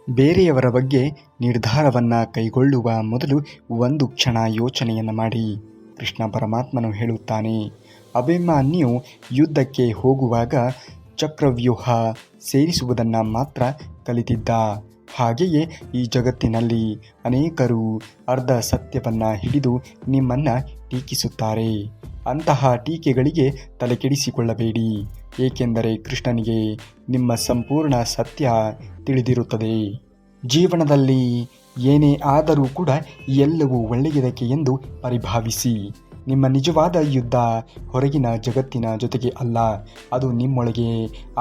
ಬೇರೆಯವರ ಬಗ್ಗೆ ನಿರ್ಧಾರವನ್ನು ಕೈಗೊಳ್ಳುವ ಮೊದಲು ಒಂದು ಕ್ಷಣ ಯೋಚನೆಯನ್ನು ಮಾಡಿ. ಕೃಷ್ಣ ಪರಮಾತ್ಮನು ಹೇಳುತ್ತಾನೆ, ಅಭಿಮನ್ಯು ಯುದ್ಧಕ್ಕೆ ಹೋಗುವಾಗ ಚಕ್ರವ್ಯೂಹ ಸೇರಿಸುವುದನ್ನು ಮಾತ್ರ ಕಲಿತಿದ್ದ. ಹಾಗೆಯೇ ಈ ಜಗತ್ತಿನಲ್ಲಿ ಅನೇಕರು ಅರ್ಧ ಸತ್ಯವನ್ನು ಹಿಡಿದು ನಿಮ್ಮನ್ನು ಟೀಕಿಸುತ್ತಾರೆ. ಅಂತಹ ಟೀಕೆಗಳಿಗೆ ತಲೆಕೆಡಿಸಿಕೊಳ್ಳಬೇಡಿ, ಏಕೆಂದರೆ ಕೃಷ್ಣನಿಗೆ ನಿಮ್ಮ ಸಂಪೂರ್ಣ ಸತ್ಯ ತಿಳಿದಿರುತ್ತದೆ. ಜೀವನದಲ್ಲಿ ಏನೇ ಆದರೂ ಕೂಡ ಎಲ್ಲವೂ ಒಳ್ಳೆಯದಕ್ಕೆ ಎಂದು ಪರಿಭಾವಿಸಿ. ನಿಮ್ಮ ನಿಜವಾದ ಯುದ್ಧ ಹೊರಗಿನ ಜಗತ್ತಿನ ಜೊತೆಗೆ ಅಲ್ಲ, ಅದು ನಿಮ್ಮೊಳಗೆ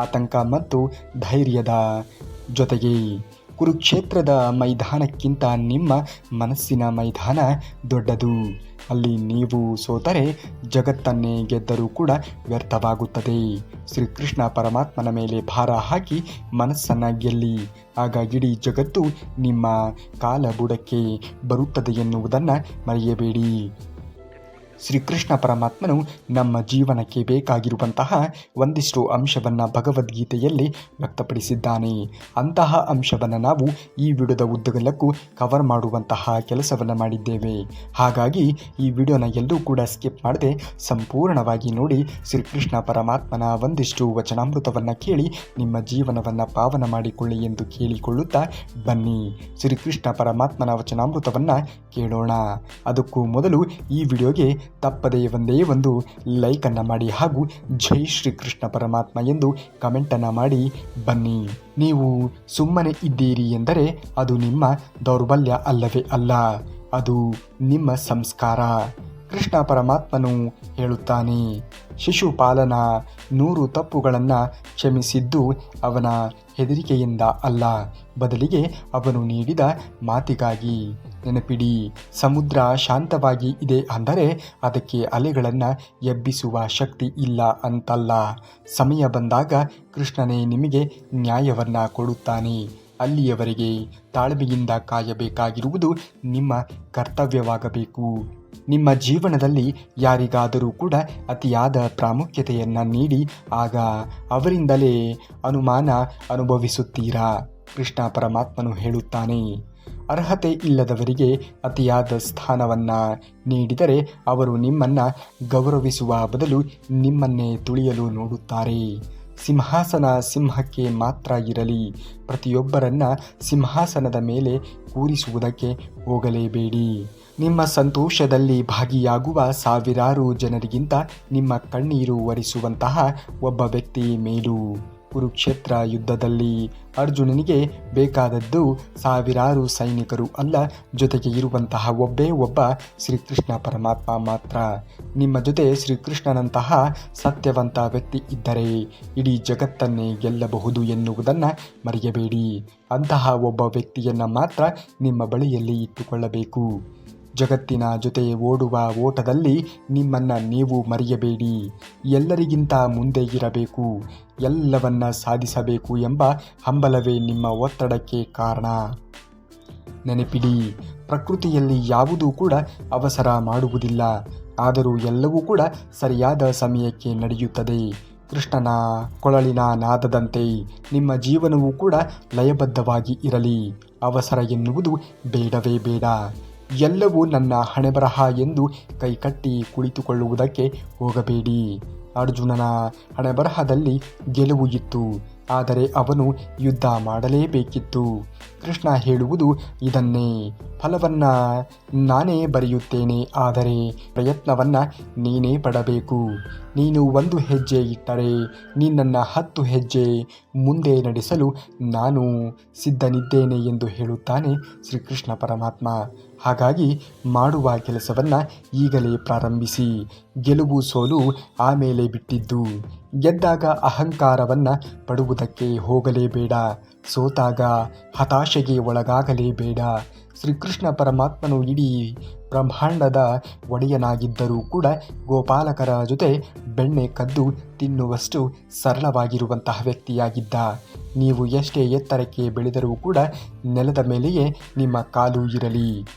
ಆತಂಕ ಮತ್ತು ಧೈರ್ಯದ ಜೊತೆಗೆ. ಕುರುಕ್ಷೇತ್ರದ ಮೈದಾನಕ್ಕಿಂತ ನಿಮ್ಮ ಮನಸ್ಸಿನ ಮೈದಾನ ದೊಡ್ಡದು. ಅಲ್ಲಿ ನೀವು ಸೋತರೆ ಜಗತ್ತನ್ನೇ ಗೆದ್ದರೂ ಕೂಡ ವ್ಯರ್ಥವಾಗುತ್ತದೆ. ಶ್ರೀಕೃಷ್ಣ ಪರಮಾತ್ಮನ ಮೇಲೆ ಭಾರ ಹಾಕಿ ಮನಸ್ಸನ್ನು ಗೆಲ್ಲಿ, ಆಗ ಇಡೀ ಜಗತ್ತು ನಿಮ್ಮ ಕಾಲ ಬುಡಕ್ಕೆ ಬರುತ್ತದೆ ಎನ್ನುವುದನ್ನು ಮರೆಯಬೇಡಿ. ಶ್ರೀಕೃಷ್ಣ ಪರಮಾತ್ಮನು ನಮ್ಮ ಜೀವನಕ್ಕೆ ಬೇಕಾಗಿರುವಂತಹ ಒಂದಿಷ್ಟು ಅಂಶವನ್ನು ಭಗವದ್ಗೀತೆಯಲ್ಲಿ ವ್ಯಕ್ತಪಡಿಸಿದ್ದಾನೆ. ಅಂತಹ ಅಂಶವನ್ನು ನಾವು ಈ ವಿಡಿಯೋದ ಉದ್ದಗಲಕ್ಕೂ ಕವರ್ ಮಾಡುವಂತಹ ಕೆಲಸವನ್ನು ಮಾಡಿದ್ದೇವೆ. ಹಾಗಾಗಿ ಈ ವಿಡಿಯೋನ ಎಲ್ಲೂ ಕೂಡ ಸ್ಕಿಪ್ ಮಾಡದೆ ಸಂಪೂರ್ಣವಾಗಿ ನೋಡಿ ಶ್ರೀಕೃಷ್ಣ ಪರಮಾತ್ಮನ ಒಂದಿಷ್ಟು ವಚನಾಮೃತವನ್ನು ಕೇಳಿ ನಿಮ್ಮ ಜೀವನವನ್ನು ಪಾವನ ಮಾಡಿಕೊಳ್ಳಿ ಎಂದು ಕೇಳಿಕೊಳ್ಳುತ್ತಾ ಬನ್ನಿ ಶ್ರೀಕೃಷ್ಣ ಪರಮಾತ್ಮನ ವಚನಾಮೃತವನ್ನು ಕೇಳೋಣ. ಅದಕ್ಕೂ ಮೊದಲು ಈ ವಿಡಿಯೋಗೆ ತಪ್ಪದೇ ಒಂದೇ ಒಂದು ಲೈಕನ್ನು ಮಾಡಿ ಹಾಗೂ ಜೈ ಶ್ರೀಕೃಷ್ಣ ಪರಮಾತ್ಮ ಎಂದು ಕಮೆಂಟನ್ನು ಮಾಡಿ ಬನ್ನಿ. ನೀವು ಸುಮ್ಮನೆ ಇದ್ದೀರಿ ಎಂದರೆ ಅದು ನಿಮ್ಮ ದೌರ್ಬಲ್ಯ ಅಲ್ಲವೇ ಅಲ್ಲ, ಅದು ನಿಮ್ಮ ಸಂಸ್ಕಾರ. ಕೃಷ್ಣ ಪರಮಾತ್ಮನು ಹೇಳುತ್ತಾನೆ, ಶಿಶುಪಾಲನ 100 ತಪ್ಪುಗಳನ್ನು ಕ್ಷಮಿಸಿದ್ದು ಅವನ ಹೆದರಿಕೆಯಿಂದ ಅಲ್ಲ, ಬದಲಿಗೆ ಅವನು ನೀಡಿದ ಮಾತಿಗಾಗಿ. ನೆನಪಿಡಿ, ಸಮುದ್ರ ಶಾಂತವಾಗಿ ಇದೆ ಅಂದರೆ ಅದಕ್ಕೆ ಅಲೆಗಳನ್ನು ಎಬ್ಬಿಸುವ ಶಕ್ತಿ ಇಲ್ಲ ಅಂತಲ್ಲ. ಸಮಯ ಬಂದಾಗ ಕೃಷ್ಣನೇ ನಿಮಗೆ ನ್ಯಾಯವನ್ನು ಕೊಡುತ್ತಾನೆ. ಅಲ್ಲಿಯವರೆಗೆ ತಾಳ್ಮೆಯಿಂದ ಕಾಯಬೇಕಾಗಿರುವುದು ನಿಮ್ಮ ಕರ್ತವ್ಯವಾಗಬೇಕು. ನಿಮ್ಮ ಜೀವನದಲ್ಲಿ ಯಾರಿಗಾದರೂ ಕೂಡ ಅತಿಯಾದ ಪ್ರಾಮುಖ್ಯತೆಯನ್ನು ನೀಡಿ ಆಗ ಅವರಿಂದಲೇ ಅನುಮಾನ ಅನುಭವಿಸುತ್ತೀರಾ. ಕೃಷ್ಣ ಪರಮಾತ್ಮನು ಹೇಳುತ್ತಾನೆ, ಅರ್ಹತೆ ಇಲ್ಲದವರಿಗೆ ಅತಿಯಾದ ಸ್ಥಾನವನ್ನು ನೀಡಿದರೆ ಅವರು ನಿಮ್ಮನ್ನು ಗೌರವಿಸುವ ಬದಲು ನಿಮ್ಮನ್ನೇ ತುಳಿಯಲು ನೋಡುತ್ತಾರೆ. ಸಿಂಹಾಸನ ಸಿಂಹಕ್ಕೆ ಮಾತ್ರ ಇರಲಿ, ಪ್ರತಿಯೊಬ್ಬರನ್ನ ಸಿಂಹಾಸನದ ಮೇಲೆ ಕೂರಿಸುವುದಕ್ಕೆ ಹೋಗಲೇಬೇಡಿ. ನಿಮ್ಮ ಸಂತೋಷದಲ್ಲಿ ಭಾಗಿಯಾಗುವ ಸಾವಿರಾರು ಜನರಿಗಿಂತ ನಿಮ್ಮ ಕಣ್ಣೀರು ಒರೆಸುವಂತಹ ಒಬ್ಬ ವ್ಯಕ್ತಿ ಮೇಲು. ಕುರುಕ್ಷೇತ್ರ ಯುದ್ಧದಲ್ಲಿ ಅರ್ಜುನನಿಗೆ ಬೇಕಾದದ್ದು ಸಾವಿರಾರು ಸೈನಿಕರು ಅಲ್ಲ, ಜೊತೆಗೆ ಇರುವಂತಹ ಒಬ್ಬೇ ಒಬ್ಬ ಶ್ರೀಕೃಷ್ಣ ಪರಮಾತ್ಮ ಮಾತ್ರ. ನಿಮ್ಮ ಜೊತೆ ಶ್ರೀಕೃಷ್ಣನಂತಹ ಸತ್ಯವಂತ ವ್ಯಕ್ತಿ ಇದ್ದರೆ ಇಡೀ ಜಗತ್ತನ್ನೇ ಗೆಲ್ಲಬಹುದು ಎನ್ನುವುದನ್ನು ಮರೆಯಬೇಡಿ. ಅಂತಹ ಒಬ್ಬ ವ್ಯಕ್ತಿಯನ್ನು ಮಾತ್ರ ನಿಮ್ಮ ಬಳಿಯಲ್ಲಿ ಇಟ್ಟುಕೊಳ್ಳಬೇಕು. ಜಗತ್ತಿನ ಜೊತೆ ಓಡುವ ಓಟದಲ್ಲಿ ನಿಮ್ಮನ್ನು ನೀವು ಮರೆಯಬೇಡಿ. ಎಲ್ಲರಿಗಿಂತ ಮುಂದೆ ಇರಬೇಕು, ಎಲ್ಲವನ್ನ ಸಾಧಿಸಬೇಕು ಎಂಬ ಹಂಬಲವೇ ನಿಮ್ಮ ಒತ್ತಡಕ್ಕೆ ಕಾರಣ. ನೆನಪಿಡಿ, ಪ್ರಕೃತಿಯಲ್ಲಿ ಯಾವುದೂ ಕೂಡ ಅವಸರ ಮಾಡುವುದಿಲ್ಲ, ಆದರೂ ಎಲ್ಲವೂ ಕೂಡ ಸರಿಯಾದ ಸಮಯಕ್ಕೆ ನಡೆಯುತ್ತದೆ. ಕೃಷ್ಣನ ಕೊಳಲಿನ ನಾದದಂತೆ ನಿಮ್ಮ ಜೀವನವೂ ಕೂಡ ಲಯಬದ್ಧವಾಗಿ ಇರಲಿ. ಅವಸರ ಎನ್ನುವುದು ಬೇಡವೇ ಬೇಡ. ಎಲ್ಲವೂ ನನ್ನ ಹಣೆಬರಹ ಎಂದು ಕೈಕಟ್ಟಿ ಕುಳಿತುಕೊಳ್ಳುವುದಕ್ಕೆ ಹೋಗಬೇಡಿ. ಅರ್ಜುನನ ಹಣೆಬರಹದಲ್ಲಿ ಗೆಲುವು ಇತ್ತು, ಆದರೆ ಅವನು ಯುದ್ಧ ಮಾಡಲೇಬೇಕಿತ್ತು. ಕೃಷ್ಣ ಹೇಳುವುದು ಇದನ್ನೇ, ಫಲವನ್ನು ನಾನೇ ಬರೆಯುತ್ತೇನೆ, ಆದರೆ ಪ್ರಯತ್ನವನ್ನು ನೀನೇ ಪಡಬೇಕು. ನೀನು 1 ಹೆಜ್ಜೆ ಇಟ್ಟರೆ ನಿನ್ನನ್ನು 10 ಹೆಜ್ಜೆ ಮುಂದೆ ನಡೆಸಲು ನಾನು ಸಿದ್ಧನಿದ್ದೇನೆ ಎಂದು ಹೇಳುತ್ತಾನೆ ಶ್ರೀಕೃಷ್ಣ ಪರಮಾತ್ಮ. ಹಾಗಾಗಿ ಮಾಡುವ ಕೆಲಸವನ್ನು ಈಗಲೇ ಪ್ರಾರಂಭಿಸಿ. ಗೆಲುವು ಸೋಲು ಆಮೇಲೆ ಬಿಟ್ಟಿದ್ದು. ಗೆದ್ದಾಗ ಅಹಂಕಾರವನ್ನು ಪಡುವುದಕ್ಕೆ ಹೋಗಲೇಬೇಡ, ಸೋತಾಗ ಹತಾಶೆಗೆ ಒಳಗಾಗಲೇಬೇಡ. ಶ್ರೀಕೃಷ್ಣ ಪರಮಾತ್ಮನು ಇಡೀ ಬ್ರಹ್ಮಾಂಡದ ಒಡೆಯನಾಗಿದ್ದರೂ ಕೂಡ ಗೋಪಾಲಕರ ಜೊತೆ ಬೆಣ್ಣೆ ಕದ್ದು ತಿನ್ನುವಷ್ಟು ಸರಳವಾಗಿರುವಂತಹ ವ್ಯಕ್ತಿಯಾಗಿದ್ದ. ನೀವು ಎಷ್ಟೇ ಎತ್ತರಕ್ಕೆ ಬೆಳೆದರೂ ಕೂಡ ನೆಲದ ಮೇಲೆಯೇ ನಿಮ್ಮ ಕಾಲು ಇರಲಿ,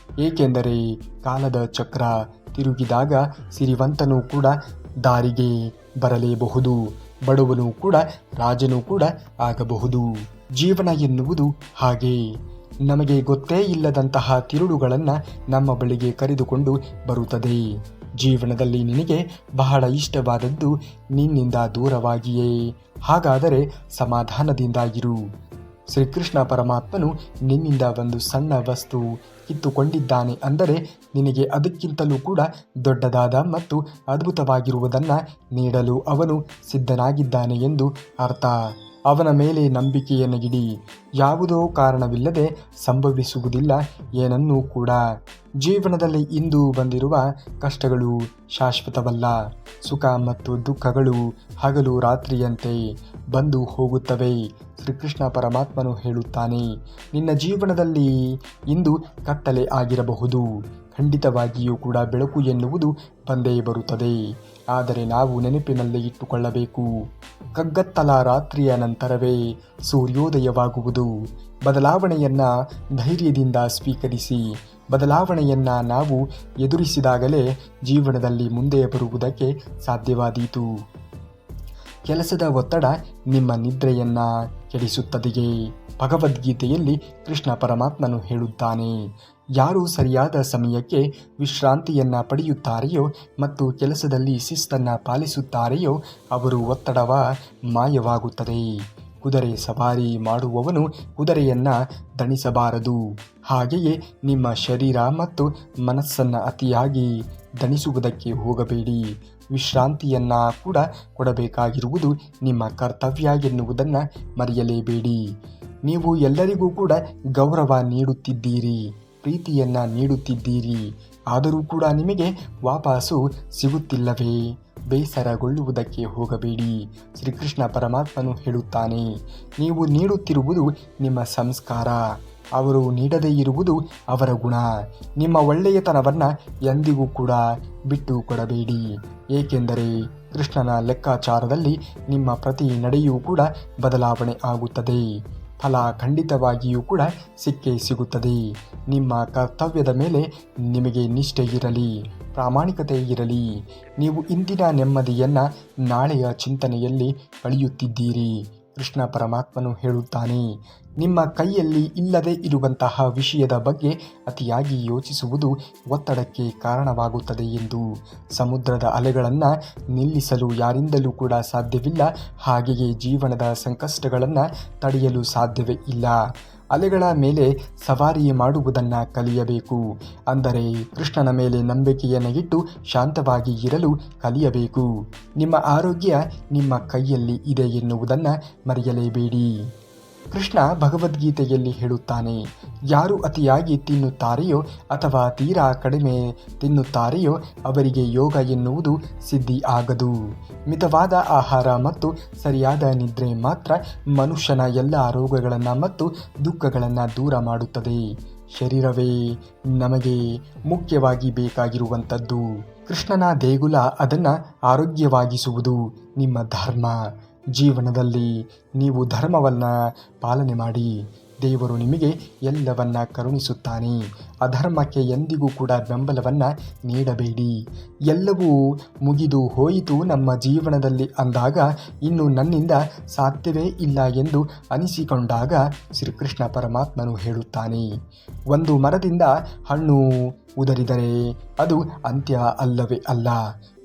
ಏಕೆಂದರೆ ಕಾಲದ ಚಕ್ರ ತಿರುಗಿದಾಗ ಸಿರಿವಂತನೂ ಕೂಡ ದಾರಿಗೆ ಬರಲೇಬಹುದು, ಬಡವನು ಕೂಡ ರಾಜನೂ ಕೂಡ ಆಗಬಹುದು. ಜೀವನ ಎನ್ನುವುದು ಹಾಗೆ ನಮಗೆ ಗೊತ್ತೇ ಇಲ್ಲದಂತಹ ತಿರುಳುಗಳನ್ನು ನಮ್ಮ ಬಳಿಗೆ ಕರೆದುಕೊಂಡು ಬರುತ್ತದೆ. ಜೀವನದಲ್ಲಿ ನಿನಗೆ ಬಹಳ ಇಷ್ಟವಾದದ್ದು ನಿನ್ನಿಂದ ದೂರವಾಗಿಯೇ. ಹಾಗಾದರೆ ಸಮಾಧಾನದಿಂದ ಇರು. ಶ್ರೀಕೃಷ್ಣ ಪರಮಾತ್ಮನು ನಿನ್ನಿಂದ ಒಂದು ಸಣ್ಣ ವಸ್ತು ಕಿತ್ತುಕೊಂಡಿದ್ದಾನೆ ಅಂದರೆ ನಿನಗೆ ಅದಕ್ಕಿಂತಲೂ ಕೂಡ ದೊಡ್ಡದಾದ ಮತ್ತು ಅದ್ಭುತವಾಗಿರುವುದನ್ನು ನೀಡಲು ಅವನು ಸಿದ್ಧನಾಗಿದ್ದಾನೆ ಎಂದು ಅರ್ಥ. ಅವನ ಮೇಲೆ ನಂಬಿಕೆಯನ್ನು ಇಡಿ. ಯಾವುದೋ ಕಾರಣವಿಲ್ಲದೆ ಸಂಭವಿಸುವುದಿಲ್ಲ ಏನನ್ನೂ ಕೂಡ. ಜೀವನದಲ್ಲಿ ಇಂದು ಬಂದಿರುವ ಕಷ್ಟಗಳು ಶಾಶ್ವತವಲ್ಲ. ಸುಖ ಮತ್ತು ದುಃಖಗಳು ಹಗಲು ರಾತ್ರಿಯಂತೆ ಬಂದು ಹೋಗುತ್ತವೆ. ಶ್ರೀಕೃಷ್ಣ ಪರಮಾತ್ಮನು ಹೇಳುತ್ತಾನೆ, ನಿನ್ನ ಜೀವನದಲ್ಲಿ ಇಂದು ಕತ್ತಲೆ ಆಗಿರಬಹುದು, ಖಂಡಿತವಾಗಿಯೂ ಕೂಡ ಬೆಳಕು ಎನ್ನುವುದು ಬಂದೇ ಬರುತ್ತದೆ. ಆದರೆ ನಾವು ನೆನಪಿನಲ್ಲಿ ಇಟ್ಟುಕೊಳ್ಳಬೇಕು, ಕಗ್ಗತ್ತಲ ರಾತ್ರಿಯ ನಂತರವೇ ಸೂರ್ಯೋದಯವಾಗುವುದು. ಬದಲಾವಣೆಯನ್ನು ಧೈರ್ಯದಿಂದ ಸ್ವೀಕರಿಸಿ. ಬದಲಾವಣೆಯನ್ನು ನಾವು ಎದುರಿಸಿದಾಗಲೇ ಜೀವನದಲ್ಲಿ ಮುಂದೆ ಬರುವುದಕ್ಕೆ ಸಾಧ್ಯವಾದೀತು. ಕೆಲಸದ ಒತ್ತಡ ನಿಮ್ಮ ನಿದ್ರೆಯನ್ನು ಕೆಡಿಸುತ್ತದೆಯೇ? ಭಗವದ್ಗೀತೆಯಲ್ಲಿ ಕೃಷ್ಣ ಪರಮಾತ್ಮನು ಹೇಳುತ್ತಾನೆ, ಯಾರು ಸರಿಯಾದ ಸಮಯಕ್ಕೆ ವಿಶ್ರಾಂತಿಯನ್ನು ಪಡೆಯುತ್ತಾರೆಯೋ ಮತ್ತು ಕೆಲಸದಲ್ಲಿ ಶಿಸ್ತನ್ನು ಪಾಲಿಸುತ್ತಾರೆಯೋ ಅವರು ಒತ್ತಡವ ಮಾಯವಾಗುತ್ತದೆ. ಕುದುರೆ ಸವಾರಿ ಮಾಡುವವನು ಕುದುರೆಯನ್ನು ದಣಿಸಬಾರದು. ಹಾಗೆಯೇ ನಿಮ್ಮ ಶರೀರ ಮತ್ತು ಮನಸ್ಸನ್ನು ಅತಿಯಾಗಿ ದಣಿಸುವುದಕ್ಕೆ ಹೋಗಬೇಡಿ. ವಿಶ್ರಾಂತಿಯನ್ನು ಕೂಡ ಕೊಡಬೇಕಾಗಿರುವುದು ನಿಮ್ಮ ಕರ್ತವ್ಯ ಎನ್ನುವುದನ್ನು ಮರೆಯಲೇಬೇಡಿ. ನೀವು ಎಲ್ಲರಿಗೂ ಕೂಡ ಗೌರವ ನೀಡುತ್ತಿದ್ದೀರಿ, ಪ್ರೀತಿಯನ್ನು ನೀಡುತ್ತಿದ್ದೀರಿ. ಆದರೂ ಕೂಡ ನಿಮಗೆ ವಾಪಸ್ಸು ಸಿಗುತ್ತಿಲ್ಲವೇ? ಬೇಸರಗೊಳ್ಳುವುದಕ್ಕೆ ಹೋಗಬೇಡಿ. ಶ್ರೀಕೃಷ್ಣ ಪರಮಾತ್ಮನು ಹೇಳುತ್ತಾನೆ, ನೀವು ನೀಡುತ್ತಿರುವುದು ನಿಮ್ಮ ಸಂಸ್ಕಾರ, ಅವರು ನೀಡದೇ ಇರುವುದು ಅವರ ಗುಣ. ನಿಮ್ಮ ಒಳ್ಳೆಯತನವನ್ನು ಎಂದಿಗೂ ಕೂಡ ಬಿಟ್ಟು ಕೊಡಬೇಡಿ. ಏಕೆಂದರೆ ಕೃಷ್ಣನ ಲೆಕ್ಕಾಚಾರದಲ್ಲಿ ನಿಮ್ಮ ಪ್ರತಿ ನಡೆಯೂ ಕೂಡ ಬದಲಾವಣೆ ಆಗುತ್ತದೆ. ಫಲ ಖಂಡಿತವಾಗಿಯೂ ಕೂಡ ಸಿಕ್ಕೇ ಸಿಗುತ್ತದೆ. ನಿಮ್ಮ ಕರ್ತವ್ಯದ ಮೇಲೆ ನಿಮಗೆ ನಿಷ್ಠೆ ಇರಲಿ, ಪ್ರಾಮಾಣಿಕತೆ ಇರಲಿ. ನೀವು ಇಂದಿನ ನೆಮ್ಮದಿಯನ್ನು ನಾಳೆಯ ಚಿಂತನೆಯಲ್ಲಿ ಕಳೆಯುತ್ತಿದ್ದೀರಿ. ಕೃಷ್ಣ ಪರಮಾತ್ಮನು ಹೇಳುತ್ತಾನೆ, ನಿಮ್ಮ ಕೈಯಲ್ಲಿ ಇಲ್ಲದೆ ಇರುವಂತಹ ವಿಷಯದ ಬಗ್ಗೆ ಅತಿಯಾಗಿ ಯೋಚಿಸುವುದು ಒತ್ತಡಕ್ಕೆ ಕಾರಣವಾಗುತ್ತದೆ ಎಂದು. ಸಮುದ್ರದ ಅಲೆಗಳನ್ನು ನಿಲ್ಲಿಸಲು ಯಾರಿಂದಲೂ ಕೂಡ ಸಾಧ್ಯವಿಲ್ಲ. ಹಾಗೆಯೇ ಜೀವನದ ಸಂಕಷ್ಟಗಳನ್ನು ತಡೆಯಲು ಸಾಧ್ಯವೇ ಇಲ್ಲ. ಅಲೆಗಳ ಮೇಲೆ ಸವಾರಿ ಮಾಡುವುದನ್ನು ಕಲಿಯಬೇಕು. ಅಂದರೆ ಕೃಷ್ಣನ ಮೇಲೆ ನಂಬಿಕೆಯನ್ನು ಇಟ್ಟು ಶಾಂತವಾಗಿ ಇರಲು ಕಲಿಯಬೇಕು. ನಿಮ್ಮ ಆರೋಗ್ಯ ನಿಮ್ಮ ಕೈಯಲ್ಲಿ ಇದೆ ಎನ್ನುವುದನ್ನು ಮರೆಯಲೇಬೇಡಿ. ಕೃಷ್ಣ ಭಗವದ್ಗೀತೆಯಲ್ಲಿ ಹೇಳುತ್ತಾನೆ, ಯಾರು ಅತಿಯಾಗಿ ತಿನ್ನುತ್ತಾರೆಯೋ ಅಥವಾ ತೀರಾ ಕಡಿಮೆ ತಿನ್ನುತ್ತಾರೆಯೋ ಅವರಿಗೆ ಯೋಗ ಎನ್ನುವುದು ಸಿದ್ಧಿ ಆಗದು. ಮಿತವಾದ ಆಹಾರ ಮತ್ತು ಸರಿಯಾದ ನಿದ್ರೆ ಮಾತ್ರ ಮನುಷ್ಯನ ಎಲ್ಲ ರೋಗಗಳನ್ನು ಮತ್ತು ದುಃಖಗಳನ್ನು ದೂರ ಮಾಡುತ್ತದೆ. ಶರೀರವೇ ನಮಗೆ ಮುಖ್ಯವಾಗಿ ಬೇಕಾಗಿರುವಂಥದ್ದು. ಕೃಷ್ಣನ ದೇಗುಲ ಅದನ್ನು ಆರೋಗ್ಯವಾಗಿಸುವುದು ನಿಮ್ಮ ಧರ್ಮ. ಜೀವನದಲ್ಲಿ ನೀವು ಧರ್ಮವನ್ನು ಪಾಲನೆ ಮಾಡಿ. ದೇವರು ನಿಮಗೆ ಎಲ್ಲವನ್ನ ಕರುಣಿಸುತ್ತಾನೆ. ಅಧರ್ಮಕ್ಕೆ ಎಂದಿಗೂ ಕೂಡ ಬೆಂಬಲವನ್ನು ನೀಡಬೇಡಿ. ಎಲ್ಲವೂ ಮುಗಿದು ಹೋಯಿತು ನಮ್ಮ ಜೀವನದಲ್ಲಿ ಅಂದಾಗ, ಇನ್ನು ನನ್ನಿಂದ ಸಾಧ್ಯವೇ ಇಲ್ಲ ಎಂದು ಅನಿಸಿಕೊಂಡಾಗ ಶ್ರೀಕೃಷ್ಣ ಪರಮಾತ್ಮನು ಹೇಳುತ್ತಾನೆ, ಒಂದು ಮರದಿಂದ ಹಣ್ಣು ಉದರಿದರೆ ಅದು ಅಂತ್ಯ ಅಲ್ಲವೇ ಅಲ್ಲ.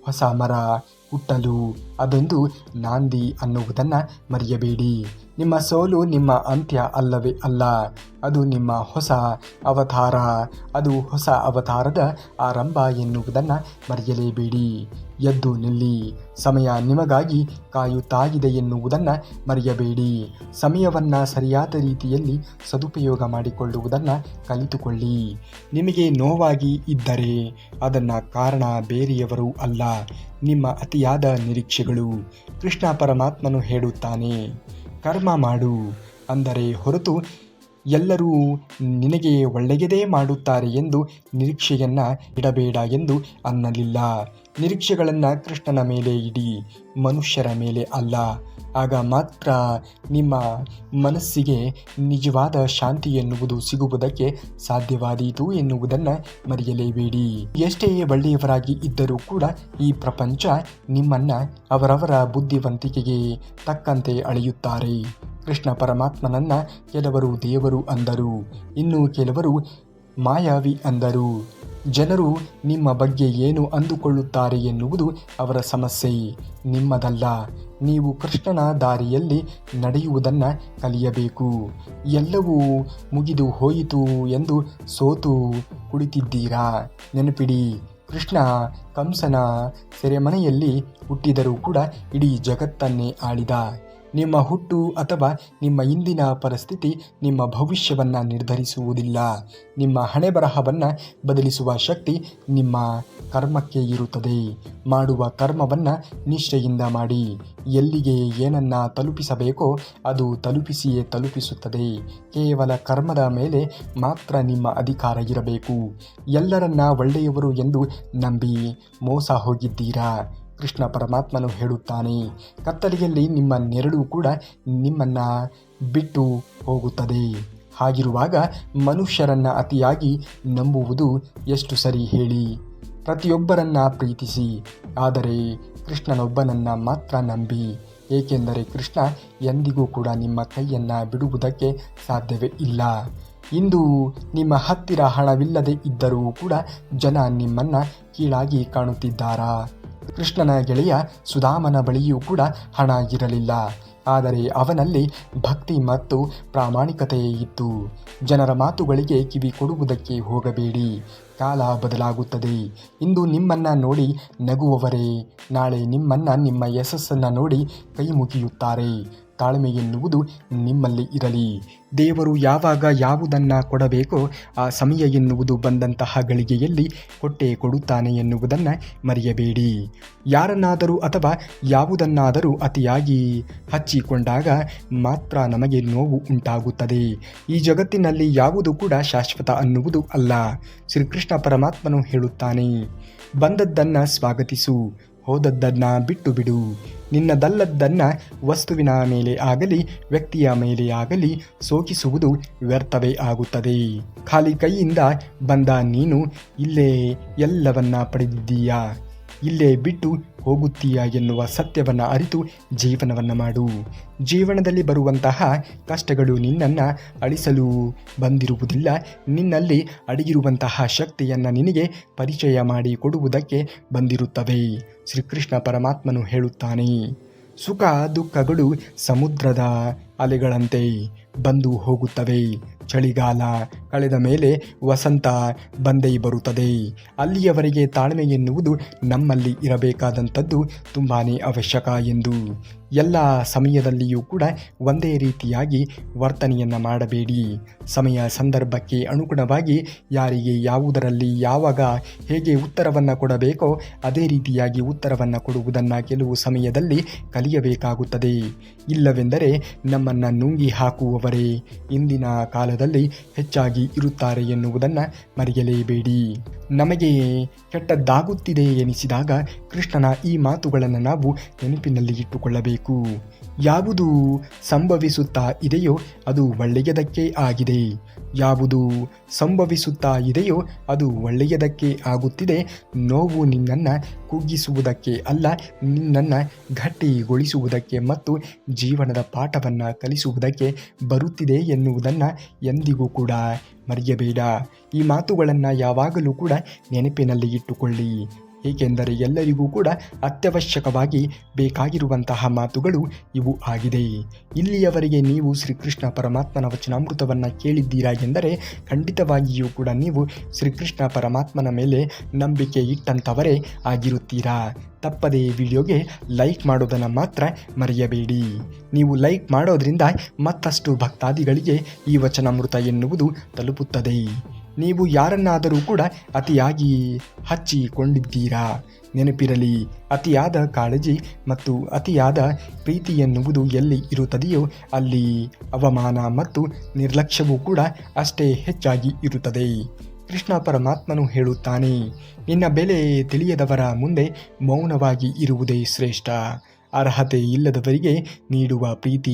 ಹೊಸ ಮರ ಹುಟ್ಟಲು ಅದೊಂದು ನಾಂದಿ ಅನ್ನುವುದನ್ನು ಮರೆಯಬೇಡಿ. ನಿಮ್ಮ ಸೋಲು ನಿಮ್ಮ ಅಂತ್ಯ ಅಲ್ಲವೇ ಅಲ್ಲ, ಅದು ನಿಮ್ಮ ಹೊಸ ಅವತಾರ. ಅದು ಹೊಸ ಅವತಾರದ ಆರಂಭ ಎನ್ನುವುದನ್ನು ಮರೆಯಲೇಬೇಡಿ. ಎದ್ದು ನಿಲ್ಲಿ. ಸಮಯ ನಿಮಗಾಗಿ ಕಾಯುತ್ತಾಗಿದೆ ಎನ್ನುವುದನ್ನು ಮರೆಯಬೇಡಿ. ಸಮಯವನ್ನು ಸರಿಯಾದ ರೀತಿಯಲ್ಲಿ ಸದುಪಯೋಗ ಮಾಡಿಕೊಳ್ಳುವುದನ್ನು ಕಲಿತುಕೊಳ್ಳಿ. ನಿಮಗೆ ನೋವಾಗಿ ಇದ್ದರೆ ಅದನ್ನು ಕಾರಣ ಬೇರೆಯವರು ಅಲ್ಲ, ನಿಮ್ಮ ಅತಿಯಾದ ನಿರೀಕ್ಷೆಗಳು. ಕೃಷ್ಣ ಪರಮಾತ್ಮನು ಹೇಳುತ್ತಾನೆ, ಕರ್ಮ ಮಾಡು ಅಂದರೆ ಹೊರತು ಎಲ್ಲರೂ ನಿನಗೆ ಒಳ್ಳೆಯದೇ ಮಾಡುತ್ತಾರೆ ಎಂದು ನಿರೀಕ್ಷೆಯನ್ನು ಇಡಬೇಡ ಎಂದು ಅನ್ನಲಿಲ್ಲ. ನಿರೀಕ್ಷೆಗಳನ್ನು ಕೃಷ್ಣನ ಮೇಲೆ ಇಡಿ, ಮನುಷ್ಯರ ಮೇಲೆ ಅಲ್ಲ. ಆಗ ಮಾತ್ರ ನಿಮ್ಮ ಮನಸ್ಸಿಗೆ ನಿಜವಾದ ಶಾಂತಿ ಎನ್ನುವುದು ಸಿಗುವುದಕ್ಕೆ ಸಾಧ್ಯವಾದೀತು ಎನ್ನುವುದನ್ನು ಮರೆಯಲೇಬೇಡಿ. ಎಷ್ಟೇ ಒಳ್ಳೆಯವರಾಗಿ ಇದ್ದರೂ ಕೂಡ ಈ ಪ್ರಪಂಚ ನಿಮ್ಮನ್ನು ಅವರವರ ಬುದ್ಧಿವಂತಿಕೆಗೆ ತಕ್ಕಂತೆ ಅಳೆಯುತ್ತಾರೆ. ಕೃಷ್ಣ ಪರಮಾತ್ಮನನ್ನ ಕೆಲವರು ದೇವರು ಅಂದರು, ಇನ್ನು ಕೆಲವರು ಮಾಯಾವಿ ಅಂದರು. ಜನರು ನಿಮ್ಮ ಬಗ್ಗೆ ಏನು ಅಂದುಕೊಳ್ಳುತ್ತಾರೆ ಎನ್ನುವುದು ಅವರ ಸಮಸ್ಯೆ, ನಿಮ್ಮದಲ್ಲ. ನೀವು ಕೃಷ್ಣನ ದಾರಿಯಲ್ಲಿ ನಡೆಯುವುದನ್ನು ಕಲಿಯಬೇಕು. ಎಲ್ಲವೂ ಮುಗಿದು ಹೋಯಿತು ಎಂದು ಸೋತು ಕುಳಿತಿದ್ದೀರಾ? ನೆನಪಿಡಿ, ಕೃಷ್ಣ ಕಂಸನ ಸೆರೆಮನೆಯಲ್ಲಿ ಹುಟ್ಟಿದರೂ ಕೂಡ ಇಡೀ ಜಗತ್ತನ್ನೇ ಆಳಿದ. ನಿಮ್ಮ ಹುಟ್ಟು ಅಥವಾ ನಿಮ್ಮ ಇಂದಿನ ಪರಿಸ್ಥಿತಿ ನಿಮ್ಮ ಭವಿಷ್ಯವನ್ನು ನಿರ್ಧರಿಸುವುದಿಲ್ಲ. ನಿಮ್ಮ ಹಣೆಬರಹವನ್ನು ಬದಲಿಸುವ ಶಕ್ತಿ ನಿಮ್ಮ ಕರ್ಮಕ್ಕೆ ಇರುತ್ತದೆ. ಮಾಡುವ ಕರ್ಮವನ್ನು ನಿಷ್ಠೆಯಿಂದ ಮಾಡಿ. ಎಲ್ಲಿಗೆ ಏನನ್ನು ತಲುಪಿಸಬೇಕೋ ಅದು ತಲುಪಿಸಿಯೇ ತಲುಪಿಸುತ್ತದೆ. ಕೇವಲ ಕರ್ಮದ ಮೇಲೆ ಮಾತ್ರ ನಿಮ್ಮ ಅಧಿಕಾರ ಇರಬೇಕು. ಎಲ್ಲರನ್ನ ಒಳ್ಳೆಯವರು ಎಂದು ನಂಬಿ ಮೋಸ ಹೋಗಿದ್ದೀರಾ? ಕೃಷ್ಣ ಪರಮಾತ್ಮನು ಹೇಳುತ್ತಾನೆ, ಕತ್ತಲೆಯಲ್ಲಿ ನಿಮ್ಮ ನೆರಳು ಕೂಡ ನಿಮ್ಮನ್ನು ಬಿಟ್ಟು ಹೋಗುತ್ತದೆ. ಹಾಗಿರುವಾಗ ಮನುಷ್ಯರನ್ನು ಅತಿಯಾಗಿ ನಂಬುವುದು ಎಷ್ಟು ಸರಿ ಹೇಳಿ? ಪ್ರತಿಯೊಬ್ಬರನ್ನ ಪ್ರೀತಿಸಿ, ಆದರೆ ಕೃಷ್ಣನೊಬ್ಬನನ್ನು ಮಾತ್ರ ನಂಬಿ. ಏಕೆಂದರೆ ಕೃಷ್ಣ ಎಂದಿಗೂ ಕೂಡ ನಿಮ್ಮ ಕೈಯನ್ನು ಬಿಡುವುದಕ್ಕೆ ಸಾಧ್ಯವೇ ಇಲ್ಲ. ಇಂದು ನಿಮ್ಮ ಹತ್ತಿರ ಹಣವಿಲ್ಲದೆ ಇದ್ದರೂ ಕೂಡ ಜನ ನಿಮ್ಮನ್ನು ಕೀಳಾಗಿ ಕಾಣುತ್ತಿದ್ದಾರಾ? ಕೃಷ್ಣನ ಗೆಳೆಯ ಸುಧಾಮನ ಬಳಿಯೂ ಕೂಡ ಹಣ ಇರಲಿಲ್ಲ, ಆದರೆ ಅವನಲ್ಲಿ ಭಕ್ತಿ ಮತ್ತು ಪ್ರಾಮಾಣಿಕತೆ ಇತ್ತು. ಜನರ ಮಾತುಗಳಿಗೆ ಕಿವಿ ಕೊಡುವುದಕ್ಕೆ ಹೋಗಬೇಡಿ. ಕಾಲ ಬದಲಾಗುತ್ತದೆ. ಇಂದು ನಿಮ್ಮನ್ನು ನೋಡಿ ನಗುವವರೇ ನಾಳೆ ನಿಮ್ಮ ಯಶಸ್ಸನ್ನು ನೋಡಿ ಕೈ ಮುಗಿಯುತ್ತಾರೆ. ತಾಳ್ಮೆ ಎನ್ನುವುದು ನಿಮ್ಮಲ್ಲಿ ಇರಲಿ. ದೇವರು ಯಾವಾಗ ಯಾವುದನ್ನು ಕೊಡಬೇಕೋ ಆ ಸಮಯ ಎನ್ನುವುದು ಬಂದಂತಹ ಗಳಿಗೆಯಲ್ಲಿ ಕೊಟ್ಟೇ ಕೊಡುತ್ತಾನೆ ಎನ್ನುವುದನ್ನು ಮರೆಯಬೇಡಿ. ಯಾರನ್ನಾದರೂ ಅಥವಾ ಯಾವುದನ್ನಾದರೂ ಅತಿಯಾಗಿ ಹಚ್ಚಿಕೊಂಡಾಗ ಮಾತ್ರ ನಮಗೆ ನೋವು ಉಂಟಾಗುತ್ತದೆ. ಈ ಜಗತ್ತಿನಲ್ಲಿ ಯಾವುದು ಕೂಡ ಶಾಶ್ವತ ಅನ್ನುವುದು ಅಲ್ಲ. ಶ್ರೀಕೃಷ್ಣ ಪರಮಾತ್ಮನು ಹೇಳುತ್ತಾನೆ, ಬಂದದ್ದನ್ನು ಸ್ವಾಗತಿಸು, ಹೋದದ್ದನ್ನು ಬಿಟ್ಟು ಬಿಡು. ನಿನ್ನದಲ್ಲದ್ದನ್ನು ವಸ್ತುವಿನ ಮೇಲೆ ಆಗಲಿ ವ್ಯಕ್ತಿಯ ಮೇಲೆ ಆಗಲಿ ಸೋಕಿಸುವುದು ವ್ಯರ್ಥವೇ ಆಗುತ್ತದೆ. ಖಾಲಿ ಕೈಯಿಂದ ಬಂದ ನೀನು ಇಲ್ಲೇ ಎಲ್ಲವನ್ನ ಪಡೆದಿದ್ದೀಯಾ, ಇಲ್ಲೇ ಬಿಟ್ಟು ಹೋಗುತ್ತೀಯಾ ಎನ್ನುವ ಸತ್ಯವನ್ನು ಅರಿತು ಜೀವನವನ್ನು ಮಾಡು. ಜೀವನದಲ್ಲಿ ಬರುವಂತಹ ಕಷ್ಟಗಳು ನಿನ್ನನ್ನು ಅಳಿಸಲು ಬಂದಿರುವುದಿಲ್ಲ. ನಿನ್ನಲ್ಲಿ ಅಡಗಿರುವಂತಹ ಶಕ್ತಿಯನ್ನು ನಿನಗೆ ಪರಿಚಯ ಮಾಡಿ ಕೊಡುವುದಕ್ಕೆ ಬಂದಿರುತ್ತವೆ. ಶ್ರೀಕೃಷ್ಣ ಪರಮಾತ್ಮನು ಹೇಳುತ್ತಾನೆ, ಸುಖ ದುಃಖಗಳು ಸಮುದ್ರದ ಅಲೆಗಳಂತೆ ಬಂದು ಹೋಗುತ್ತವೆ. ಚಳಿಗಾಲ ಕಳೆದ ಮೇಲೆ ವಸಂತ ಬಂದೇ ಬರುತ್ತದೆ. ಅಲ್ಲಿಯವರೆಗೆ ತಾಳ್ಮೆ ಎನ್ನುವುದು ನಮ್ಮಲ್ಲಿ ಇರಬೇಕಾದಂಥದ್ದು ತುಂಬಾ ಅವಶ್ಯಕ ಎಂದು. ಎಲ್ಲ ಸಮಯದಲ್ಲಿಯೂ ಕೂಡ ಒಂದೇ ರೀತಿಯಾಗಿ ವರ್ತನೆಯನ್ನು ಮಾಡಬೇಡಿ. ಸಮಯ ಸಂದರ್ಭಕ್ಕೆ ಅನುಗುಣವಾಗಿ ಯಾರಿಗೆ ಯಾವುದರಲ್ಲಿ ಯಾವಾಗ ಹೇಗೆ ಉತ್ತರವನ್ನು ಕೊಡಬೇಕೋ ಅದೇ ರೀತಿಯಾಗಿ ಉತ್ತರವನ್ನು ಕೊಡುವುದನ್ನು ಕೆಲವು ಸಮಯದಲ್ಲಿ ಕಲಿಯಬೇಕಾಗುತ್ತದೆ. ಇಲ್ಲವೆಂದರೆ ನಮ್ಮನ್ನು ನುಂಗಿ ಹಾಕುವವರೇ ಇಂದಿನ ಕಾಲದಲ್ಲಿ ಹೆಚ್ಚಾಗಿ ಇರುತ್ತಾರೆ ಎನ್ನುವುದನ್ನು ಮರೆಯಲೇಬೇಡಿ. ನಮಗೆ ಕೆಟ್ಟದ್ದಾಗುತ್ತಿದೆ ಎನಿಸಿದಾಗ ಕೃಷ್ಣನ ಈ ಮಾತುಗಳನ್ನು ನಾವು ನೆನಪಿನಲ್ಲಿ ಇಟ್ಟುಕೊಳ್ಳಬೇಕು. ಯಾವುದು ಸಂಭವಿಸುತ್ತಾ ಇದೆಯೋ ಅದು ಒಳ್ಳೆಯದಕ್ಕೆ ಆಗಿದೆ. ಯಾವುದು ಸಂಭವಿಸುತ್ತಾ ಇದೆಯೋ ಅದು ಒಳ್ಳೆಯದಕ್ಕೆ ಆಗುತ್ತಿದೆ. ನೋವು ನಿನ್ನನ್ನು ಕುಗ್ಗಿಸುವುದಕ್ಕೆ ಅಲ್ಲ, ನಿನ್ನನ್ನು ಗಟ್ಟಿಗೊಳಿಸುವುದಕ್ಕೆ ಮತ್ತು ಜೀವನದ ಪಾಠವನ್ನು ಕಲಿಸುವುದಕ್ಕೆ ಬರುತ್ತಿದೆ ಎನ್ನುವುದನ್ನು ಎಂದಿಗೂ ಕೂಡ ಮರೆಯಬೇಡ. ಈ ಮಾತುಗಳನ್ನು ಯಾವಾಗಲೂ ಕೂಡ ನೆನಪಿನಲ್ಲಿ ಇಟ್ಟುಕೊಳ್ಳಿ. ಏಕೆಂದರೆ ಎಲ್ಲರಿಗೂ ಕೂಡ ಅತ್ಯವಶ್ಯಕವಾಗಿ ಬೇಕಾಗಿರುವಂತಹ ಮಾತುಗಳು ಇವು ಆಗಿದೆ. ಇಲ್ಲಿಯವರೆಗೆ ನೀವು ಶ್ರೀಕೃಷ್ಣ ಪರಮಾತ್ಮನ ವಚನಾಮೃತವನ್ನು ಕೇಳಿದ್ದೀರಾ ಎಂದರೆ ಖಂಡಿತವಾಗಿಯೂ ಕೂಡ ನೀವು ಶ್ರೀಕೃಷ್ಣ ಪರಮಾತ್ಮನ ಮೇಲೆ ನಂಬಿಕೆ ಇಟ್ಟಂಥವರೇ ಆಗಿರುತ್ತೀರಾ. ತಪ್ಪದೇ ವಿಡಿಯೋಗೆ ಲೈಕ್ ಮಾಡೋದನ್ನು ಮಾತ್ರ ಮರೆಯಬೇಡಿ. ನೀವು ಲೈಕ್ ಮಾಡೋದ್ರಿಂದ ಮತ್ತಷ್ಟು ಭಕ್ತಾದಿಗಳಿಗೆ ಈ ವಚನಾಮೃತ ಎನ್ನುವುದು ತಲುಪುತ್ತದೆ. ನೀವು ಯಾರನ್ನಾದರೂ ಕೂಡ ಅತಿಯಾಗಿ ಹಚ್ಚಿಕೊಂಡಿದ್ದೀರಾ? ನೆನಪಿರಲಿ, ಅತಿಯಾದ ಕಾಳಜಿ ಮತ್ತು ಅತಿಯಾದ ಪ್ರೀತಿ ಎನ್ನುವುದು ಎಲ್ಲಿ ಇರುತ್ತದೆಯೋ ಅಲ್ಲಿ ಅವಮಾನ ಮತ್ತು ನಿರ್ಲಕ್ಷ್ಯವೂ ಕೂಡ ಅಷ್ಟೇ ಹೆಚ್ಚಾಗಿ ಇರುತ್ತದೆ. ಕೃಷ್ಣ ಪರಮಾತ್ಮನು ಹೇಳುತ್ತಾನೆ, ನಿನ್ನ ಬೆಲೆ ತಿಳಿಯದವರ ಮುಂದೆ ಮೌನವಾಗಿ ಇರುವುದೇ ಶ್ರೇಷ್ಠ. ಅರ್ಹತೆ ಇಲ್ಲದವರಿಗೆ ನೀಡುವ ಪ್ರೀತಿ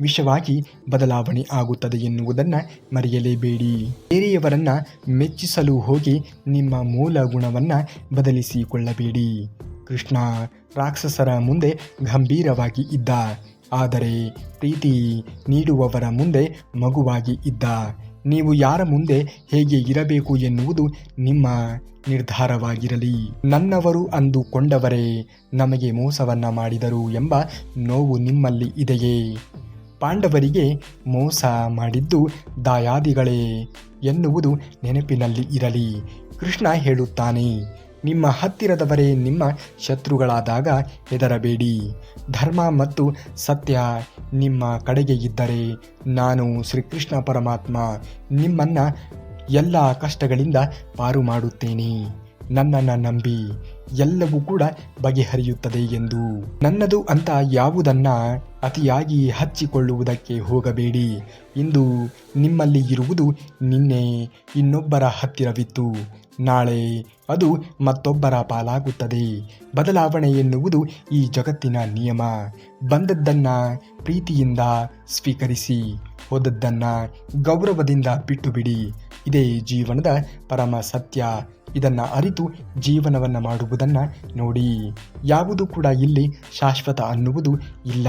ವಿಷವಾಗಿ ಬದಲಾವಣೆ ಆಗುತ್ತದೆ ಎನ್ನುವುದನ್ನು ಮರೆಯಲೇಬೇಡಿ. ಬೇರೆಯವರನ್ನು ಮೆಚ್ಚಿಸಲು ಹೋಗಿ ನಿಮ್ಮ ಮೂಲ ಗುಣವನ್ನು ಬದಲಿಸಿಕೊಳ್ಳಬೇಡಿ. ಕೃಷ್ಣ ರಾಕ್ಷಸರ ಮುಂದೆ ಗಂಭೀರವಾಗಿ ಇದ್ದ, ಆದರೆ ಪ್ರೀತಿ ನೀಡುವವರ ಮುಂದೆ ಮಗುವಾಗಿ ಇದ್ದ. ನೀವು ಯಾರ ಮುಂದೆ ಹೇಗೆ ಇರಬೇಕು ಎನ್ನುವುದು ನಿಮ್ಮ ನಿರ್ಧಾರವಾಗಿರಲಿ. ನನ್ನವರು ಅಂದುಕೊಂಡವರೇ ನಮಗೆ ಮೋಸವನ್ನ ಮಾಡಿದರು ಎಂಬ ನೋವು ನಿಮ್ಮಲ್ಲಿ ಇದೆಯೇ? ಪಾಂಡವರಿಗೆ ಮೋಸ ಮಾಡಿದ್ದು ದಾಯಾದಿಗಳೇ ಎನ್ನುವುದು ನೆನಪಿನಲ್ಲಿ ಇರಲಿ. ಕೃಷ್ಣ ಹೇಳುತ್ತಾನೆ, ನಿಮ್ಮ ಹತ್ತಿರದವರೇ ನಿಮ್ಮ ಶತ್ರುಗಳಾದಾಗ ಹೆದರಬೇಡಿ. ಧರ್ಮ ಮತ್ತು ಸತ್ಯ ನಿಮ್ಮ ಕಡೆಗೆ ಇದ್ದರೆ ನಾನು ಶ್ರೀಕೃಷ್ಣ ಪರಮಾತ್ಮ ನಿಮ್ಮನ್ನು ಎಲ್ಲ ಕಷ್ಟಗಳಿಂದ ಪಾರು ಮಾಡುತ್ತೇನೆ. ನನ್ನನ್ನು ನಂಬಿ ಎಲ್ಲವೂ ಕೂಡ ಬಗೆಹರಿಯುತ್ತದೆ ಎಂದು. ನನ್ನದು ಅಂತ ಯಾವುದನ್ನ ಅತಿಯಾಗಿ ಹಚ್ಚಿಕೊಳ್ಳುವುದಕ್ಕೆ ಹೋಗಬೇಡಿ. ಇಂದು ನಿಮ್ಮಲ್ಲಿ ಇರುವುದು ನಿನ್ನೆ ಇನ್ನೊಬ್ಬರ ಹತ್ತಿರವಿತ್ತು, ನಾಳೆ ಅದು ಮತ್ತೊಬ್ಬರ ಪಾಲಾಗುತ್ತದೆ. ಬದಲಾವಣೆ ಎನ್ನುವುದು ಈ ಜಗತ್ತಿನ ನಿಯಮ. ಬಂದದ್ದನ್ನು ಪ್ರೀತಿಯಿಂದ ಸ್ವೀಕರಿಸಿ, ಹೋದದ್ದನ್ನು ಗೌರವದಿಂದ ಬಿಟ್ಟು ಬಿಡಿ. ಇದೇ ಜೀವನದ ಪರಮ ಸತ್ಯ. ಇದನ್ನು ಅರಿತು ಜೀವನವನ್ನು ಮಾಡುವುದನ್ನು ನೋಡಿ. ಯಾವುದು ಕೂಡ ಇಲ್ಲಿ ಶಾಶ್ವತ ಅನ್ನುವುದು ಇಲ್ಲ.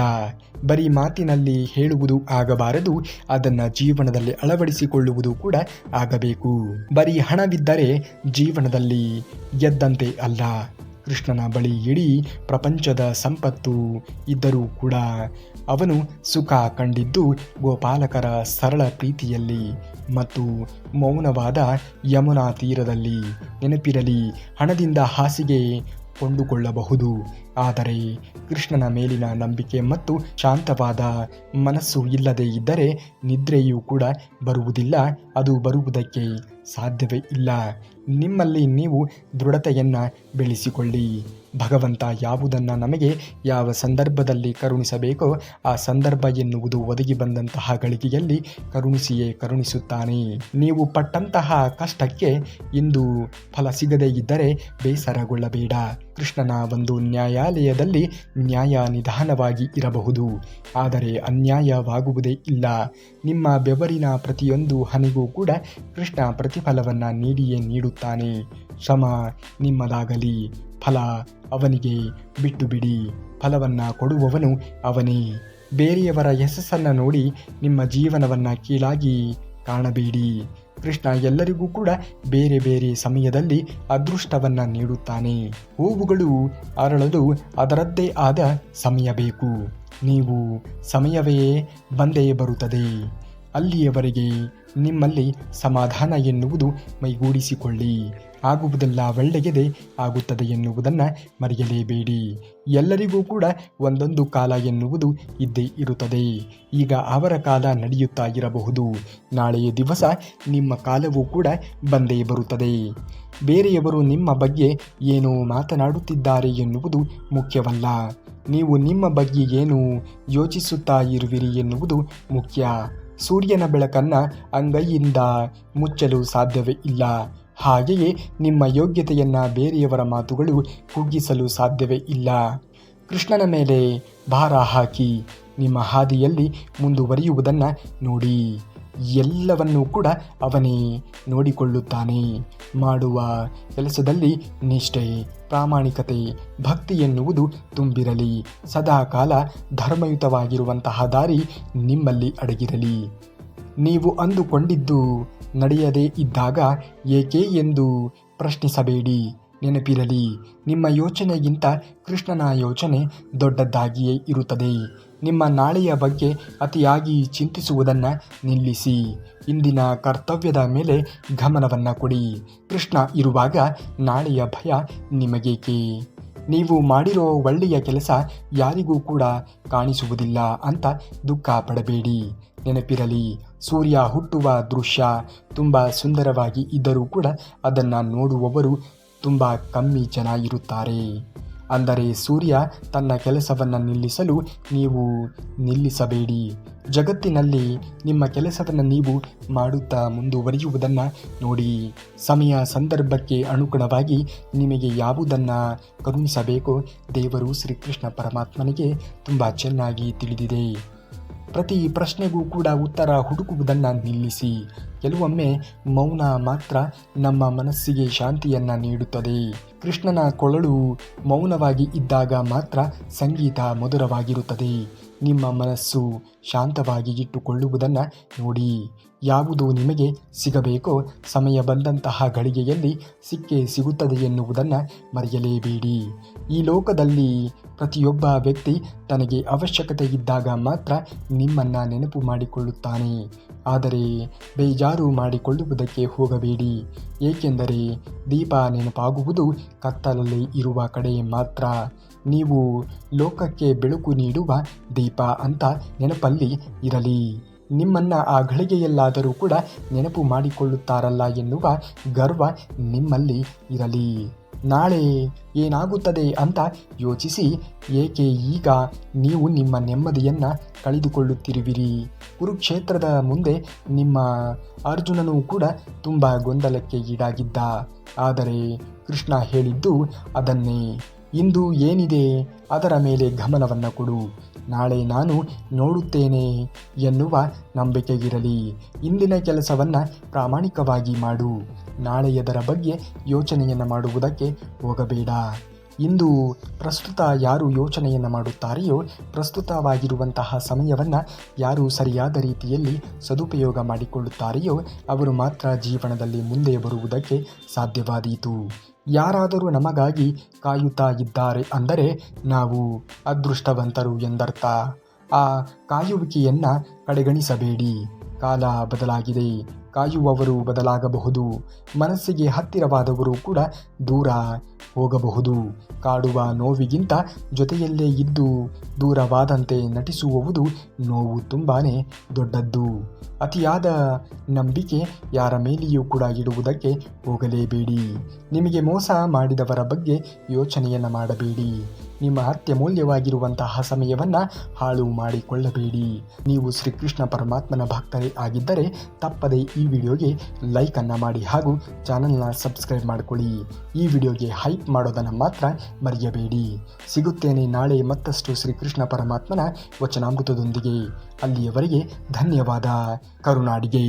ಬರೀ ಮಾತಿನಲ್ಲಿ ಹೇಳುವುದು ಆಗಬಾರದು, ಅದನ್ನು ಜೀವನದಲ್ಲಿ ಅಳವಡಿಸಿಕೊಳ್ಳುವುದು ಕೂಡ ಆಗಬೇಕು. ಬರೀ ಹಣವಿದ್ದರೆ ಜೀವನದಲ್ಲಿ ಗೆದ್ದಂತೆ ಅಲ್ಲ. ಕೃಷ್ಣನ ಬಳಿ ಇಡೀ ಪ್ರಪಂಚದ ಸಂಪತ್ತು ಇದ್ದರೂ ಕೂಡ ಅವನು ಸುಖ ಕಂಡಿದ್ದು ಗೋಪಾಲಕರ ಸರಳ ಪ್ರೀತಿಯಲ್ಲಿ ಮತ್ತು ಮೌನವಾದ ಯಮುನಾ ತೀರದಲ್ಲಿ. ನೆನಪಿರಲಿ, ಹಣದಿಂದ ಹಾಸಿಗೆ ಕೊಂಡುಕೊಳ್ಳಬಹುದು, ಆದರೆ ಕೃಷ್ಣನ ಮೇಲಿನ ನಂಬಿಕೆ ಮತ್ತು ಶಾಂತವಾದ ಮನಸ್ಸು ಇಲ್ಲದೆ ಇದ್ದರೆ ನಿದ್ರೆಯೂ ಕೂಡ ಬರುವುದಿಲ್ಲ. ಅದು ಬರುವುದಕ್ಕೆ ಸಾಧ್ಯವೇ ಇಲ್ಲ. ನಿಮ್ಮಲ್ಲಿ ನೀವು ದೃಢತೆಯನ್ನು ಬೆಳೆಸಿಕೊಳ್ಳಿ. ಭಗವಂತ ಯಾವುದನ್ನು ನಮಗೆ ಯಾವ ಸಂದರ್ಭದಲ್ಲಿ ಕರುಣಿಸಬೇಕೋ ಆ ಸಂದರ್ಭ ಎನ್ನುವುದು ಒದಗಿ ಬಂದಂತಹ ಗಳಿಗೆಯಲ್ಲಿ ಕರುಣಿಸಿಯೇ ಕರುಣಿಸುತ್ತಾನೆ. ನೀವು ಪಟ್ಟಂತಹ ಕಷ್ಟಕ್ಕೆ ಇಂದು ಫಲ ಸಿಗದೇ ಇದ್ದರೆ ಬೇಸರಗೊಳ್ಳಬೇಡ. ಕೃಷ್ಣನ ಒಂದು ನ್ಯಾಯಾಲಯದಲ್ಲಿ ನ್ಯಾಯ ನಿಧಾನವಾಗಿ ಇರಬಹುದು, ಆದರೆ ಅನ್ಯಾಯವಾಗುವುದೇ ಇಲ್ಲ. ನಿಮ್ಮ ಬೆವರಿನ ಪ್ರತಿಯೊಂದು ಹನಿಗೂ ಕೂಡ ಕೃಷ್ಣ ಪ್ರತಿಫಲವನ್ನು ನೀಡಿಯೇ ನೀಡುತ್ತಾನೆ. ಶ್ರಮ ನಿಮ್ಮದಾಗಲಿ, ಫಲ ಅವನಿಗೆ ಬಿಟ್ಟು ಬಿಡಿ. ಫಲವನ್ನು ಕೊಡುವವನು ಅವನೇ. ಬೇರೆಯವರ ಯಶಸ್ಸನ್ನು ನೋಡಿ ನಿಮ್ಮ ಜೀವನವನ್ನು ಕೀಳಾಗಿ ಕಾಣಬೇಡಿ. ಕೃಷ್ಣ ಎಲ್ಲರಿಗೂ ಕೂಡ ಬೇರೆ ಬೇರೆ ಸಮಯದಲ್ಲಿ ಅದೃಷ್ಟವನ್ನು ನೀಡುತ್ತಾನೆ. ಹೂವುಗಳು ಅರಳಲು ಅದರದ್ದೇ ಆದ ಸಮಯ ಬೇಕು. ನೀವು ಸಮಯವೇ ಬಂದೇ ಬರುತ್ತದೆ. ಅಲ್ಲಿಯವರೆಗೆ ನಿಮ್ಮಲ್ಲಿ ಸಮಾಧಾನ ಎನ್ನುವುದು ಮೈಗೂಡಿಸಿಕೊಳ್ಳಿ. ಆಗುವುದೆಲ್ಲ ಒಳ್ಳೆಯದೇ ಆಗುತ್ತದೆ ಎನ್ನುವುದನ್ನು ಮರೆಯಲೇಬೇಡಿ. ಎಲ್ಲರಿಗೂ ಕೂಡ ಒಂದೊಂದು ಕಾಲ ಎನ್ನುವುದು ಇದ್ದೇ ಇರುತ್ತದೆ. ಈಗ ಅವರ ಕಾಲ ನಡೆಯುತ್ತಾ ಇರಬಹುದು, ನಾಳೆಯ ದಿವಸ ನಿಮ್ಮ ಕಾಲವೂ ಕೂಡ ಬಂದೇ ಬರುತ್ತದೆ. ಬೇರೆಯವರು ನಿಮ್ಮ ಬಗ್ಗೆ ಏನು ಮಾತನಾಡುತ್ತಿದ್ದಾರೆ ಎನ್ನುವುದು ಮುಖ್ಯವಲ್ಲ. ನೀವು ನಿಮ್ಮ ಬಗ್ಗೆ ಏನು ಯೋಚಿಸುತ್ತಾ ಇರುವಿರಿ ಎನ್ನುವುದು ಮುಖ್ಯ. ಸೂರ್ಯನ ಬೆಳಕನ್ನು ಅಂಗೈಯಿಂದ ಮುಚ್ಚಲು ಸಾಧ್ಯವೇ ಇಲ್ಲ. ಹಾಗೆಯೇ ನಿಮ್ಮ ಯೋಗ್ಯತೆಯನ್ನು ಬೇರೆಯವರ ಮಾತುಗಳು ಕುಗ್ಗಿಸಲು ಸಾಧ್ಯವೇ ಇಲ್ಲ. ಕೃಷ್ಣನ ಮೇಲೆ ಭಾರ ಹಾಕಿ ನಿಮ್ಮ ಹಾದಿಯಲ್ಲಿ ಮುಂದುವರಿಯುವುದನ್ನು ನೋಡಿ. ಎಲ್ಲವನ್ನೂ ಕೂಡ ಅವನೇ ನೋಡಿಕೊಳ್ಳುತ್ತಾನೆ. ಮಾಡುವ ಕೆಲಸದಲ್ಲಿ ನಿಷ್ಠೆ, ಪ್ರಾಮಾಣಿಕತೆ, ಭಕ್ತಿ ಎನ್ನುವುದು ತುಂಬಿರಲಿ. ಸದಾಕಾಲ ಧರ್ಮಯುತವಾಗಿರುವಂತಹ ದಾರಿ ನಿಮ್ಮಲ್ಲಿ ಅಡಗಿರಲಿ. ನೀವು ಅಂದುಕೊಂಡಿದ್ದು ನಡೆಯದೇ ಇದ್ದಾಗ ಏಕೆ ಎಂದು ಪ್ರಶ್ನಿಸಬೇಡಿ. ನೆನಪಿರಲಿ, ನಿಮ್ಮ ಯೋಚನೆಗಿಂತ ಕೃಷ್ಣನ ಯೋಚನೆ ದೊಡ್ಡದಾಗಿಯೇ ಇರುತ್ತದೆ. ನಿಮ್ಮ ನಾಳೆಯ ಬಗ್ಗೆ ಅತಿಯಾಗಿ ಚಿಂತಿಸುವುದನ್ನು ನಿಲ್ಲಿಸಿ. ಇಂದಿನ ಕರ್ತವ್ಯದ ಮೇಲೆ ಗಮನವನ್ನು ಕೊಡಿ. ಕೃಷ್ಣ ಇರುವಾಗ ನಾಳೆಯ ಭಯ ನಿಮಗೇಕೆ? ನೀವು ಮಾಡಿರೋ ಒಳ್ಳೆಯ ಕೆಲಸ ಯಾರಿಗೂ ಕೂಡ ಕಾಣಿಸುವುದಿಲ್ಲ ಅಂತ ದುಃಖ ಪಡಬೇಡಿ. ನೆನಪಿರಲಿ, ಸೂರ್ಯ ಹುಟ್ಟುವ ದೃಶ್ಯ ತುಂಬ ಸುಂದರವಾಗಿ ಇದ್ದರೂ ಕೂಡ ಅದನ್ನು ನೋಡುವವರು ತುಂಬ ಕಮ್ಮಿ ಜನ ಇರುತ್ತಾರೆ. ಅಂದರೆ ಸೂರ್ಯ ತನ್ನ ಕೆಲಸವನ್ನು ನಿಲ್ಲಿಸಲು ನೀವು ನಿಲ್ಲಿಸಬೇಡಿ. ಜಗತ್ತಿನಲ್ಲಿ ನಿಮ್ಮ ಕೆಲಸವನ್ನು ನೀವು ಮಾಡುತ್ತಾ ಮುಂದುವರಿಯುವುದನ್ನು ನೋಡಿ. ಸಮಯ ಸಂದರ್ಭಕ್ಕೆ ಅನುಗುಣವಾಗಿ ನಿಮಗೆ ಯಾವುದನ್ನು ಕರುಣಿಸಬೇಕೋ ದೇವರು ಶ್ರೀಕೃಷ್ಣ ಪರಮಾತ್ಮನಿಗೆ ತುಂಬ ಚೆನ್ನಾಗಿ ತಿಳಿದಿದೆ. ಪ್ರತಿ ಪ್ರಶ್ನೆಗೂ ಕೂಡ ಉತ್ತರ ಹುಡುಕುವುದನ್ನು ನಿಲ್ಲಿಸಿ. ಕೆಲವೊಮ್ಮೆ ಮೌನ ಮಾತ್ರ ನಮ್ಮ ಮನಸ್ಸಿಗೆ ಶಾಂತಿಯನ್ನು ನೀಡುತ್ತದೆ. ಕೃಷ್ಣನ ಕೊಳಲು ಮೌನವಾಗಿ ಇದ್ದಾಗ ಮಾತ್ರ ಸಂಗೀತ ಮಧುರವಾಗಿರುತ್ತದೆ. ನಿಮ್ಮ ಮನಸ್ಸು ಶಾಂತವಾಗಿ ಇಟ್ಟುಕೊಳ್ಳುವುದನ್ನು ನೋಡಿ. ಯಾವುದು ನಿಮಗೆ ಸಿಗಬೇಕೋ ಸಮಯ ಬಂದಂತಹ ಗಳಿಗೆಯಲ್ಲಿ ಸಿಕ್ಕೇ ಸಿಗುತ್ತದೆ ಎನ್ನುವುದನ್ನು ಮರೆಯಲೇಬೇಡಿ. ಈ ಲೋಕದಲ್ಲಿ ಪ್ರತಿಯೊಬ್ಬ ವ್ಯಕ್ತಿ ತನಗೆ ಅವಶ್ಯಕತೆ ಇದ್ದಾಗ ಮಾತ್ರ ನಿಮ್ಮನ್ನು ನೆನಪು ಮಾಡಿಕೊಳ್ಳುತ್ತಾನೆ. ಆದರೆ ಬೇಜಾರು ಮಾಡಿಕೊಳ್ಳುವುದಕ್ಕೆ ಹೋಗಬೇಡಿ. ಏಕೆಂದರೆ ದೀಪ ನೆನಪಾಗುವುದು ಕತ್ತಲಲ್ಲಿ ಇರುವ ಕಡೆ ಮಾತ್ರ. ನೀವು ಲೋಕಕ್ಕೆ ಬೆಳಕು ನೀಡುವ ದೀಪ ಅಂತ ನೆನಪಲ್ಲಿ ಇರಲಿ. ನಿಮ್ಮನ್ನು ಆ ಗಳಿಗೆಯಲ್ಲಾದರೂ ಕೂಡ ನೆನಪು ಮಾಡಿಕೊಳ್ಳುತ್ತಾರಲ್ಲ ಎನ್ನುವ ಗರ್ವ ನಿಮ್ಮಲ್ಲಿ ಇರಲಿ. ನಾಳೆ ಏನಾಗುತ್ತದೆ ಅಂತ ಯೋಚಿಸಿ ಏಕೆ ಈಗ ನೀವು ನಿಮ್ಮ ನೆಮ್ಮದಿಯನ್ನು ಕಳೆದುಕೊಳ್ಳುತ್ತಿರುವಿರಿ. ಕುರುಕ್ಷೇತ್ರದ ಮುಂದೆ ನಿಮ್ಮ ಅರ್ಜುನನೂ ಕೂಡ ತುಂಬ ಗೊಂದಲಕ್ಕೆ ಈಡಾಗಿದ್ದ. ಆದರೆ ಕೃಷ್ಣ ಹೇಳಿದ್ದು ಅದನ್ನೇ. ಇಂದು ಏನಿದೆ ಅದರ ಮೇಲೆ ಗಮನವನ್ನು ಕೊಡು. ನಾಳೆ ನಾನು ನೋಡುತ್ತೇನೆ ಎನ್ನುವ ನಂಬಿಕೆಗಿರಲಿ. ಇಂದಿನ ಕೆಲಸವನ್ನು ಪ್ರಾಮಾಣಿಕವಾಗಿ ಮಾಡು. ನಾಳೆಯದರ ಬಗ್ಗೆ ಯೋಚನೆಯನ್ನು ಮಾಡುವುದಕ್ಕೆ ಹೋಗಬೇಡ. ಇಂದು ಪ್ರಸ್ತುತ ಯಾರು ಯೋಚನೆಯನ್ನು ಮಾಡುತ್ತಾರೆಯೋ, ಪ್ರಸ್ತುತವಾಗಿರುವಂತಹ ಸಮಯವನ್ನು ಯಾರು ಸರಿಯಾದ ರೀತಿಯಲ್ಲಿ ಸದುಪಯೋಗ ಮಾಡಿಕೊಳ್ಳುತ್ತಾರೆಯೋ ಅವರು ಮಾತ್ರ ಜೀವನದಲ್ಲಿ ಮುಂದೆ ಬರುವುದಕ್ಕೆ ಸಾಧ್ಯವಾದೀತು. ಯಾರಾದರೂ ನಮಗಾಗಿ ಕಾಯುತ್ತಾ ಇದ್ದಾರೆ ಅಂದರೆ ನಾವು ಅದೃಷ್ಟವಂತರು ಎಂದರ್ಥ. ಆ ಕಾಯುವಿಕೆಯನ್ನು ಕಡೆಗಣಿಸಬೇಡಿ. ಕಾಲ ಬದಲಾಗಿದೆ, ಕಾಯುವವರು ಬದಲಾಗಬಹುದು. ಮನಸ್ಸಿಗೆ ಹತ್ತಿರವಾದವರು ಕೂಡ ದೂರ ಹೋಗಬಹುದು. ಕಾಡುವ ನೋವಿಗಿಂತ ಜೊತೆಯಲ್ಲೇ ಇದ್ದು ದೂರವಾದಂತೆ ನಟಿಸುವುದು ನೋವು ತುಂಬಾ ದೊಡ್ಡದ್ದು. ಅತಿಯಾದ ನಂಬಿಕೆ ಯಾರ ಮೇಲೆಯೂ ಕೂಡ ಇಡುವುದಕ್ಕೆ ಹೋಗಲೇಬೇಡಿ. ನಿಮಗೆ ಮೋಸ ಮಾಡಿದವರ ಬಗ್ಗೆ ಯೋಚನೆಯನ್ನು ಮಾಡಬೇಡಿ. ನಿಮ್ಮ ಅತ್ಯಮೂಲ್ಯವಾಗಿರುವಂತಹ ಸಮಯವನ್ನು ಹಾಳು ಮಾಡಿಕೊಳ್ಳಬೇಡಿ. ನೀವು ಶ್ರೀಕೃಷ್ಣ ಪರಮಾತ್ಮನ ಭಕ್ತರೇ ಆಗಿದ್ದರೆ ತಪ್ಪದೇ ಈ ವಿಡಿಯೋಗೆ ಲೈಕನ್ನು ಮಾಡಿ ಹಾಗೂ ಚಾನಲ್ನ ಸಬ್ಸ್ಕ್ರೈಬ್ ಮಾಡಿಕೊಳ್ಳಿ. ಈ ವಿಡಿಯೋಗೆ ಹೈಪ್ ಮಾಡೋದನ್ನು ಮಾತ್ರ ಮರೆಯಬೇಡಿ. ಸಿಗುತ್ತೇನೆ ನಾಳೆ ಮತ್ತಷ್ಟು ಶ್ರೀಕೃಷ್ಣ ಪರಮಾತ್ಮನ ವಚನಾಮೃತದೊಂದಿಗೆ. ಅಲ್ಲಿಯವರೆಗೆ ಧನ್ಯವಾದ. ಕರುನಾಡಿಗೆ.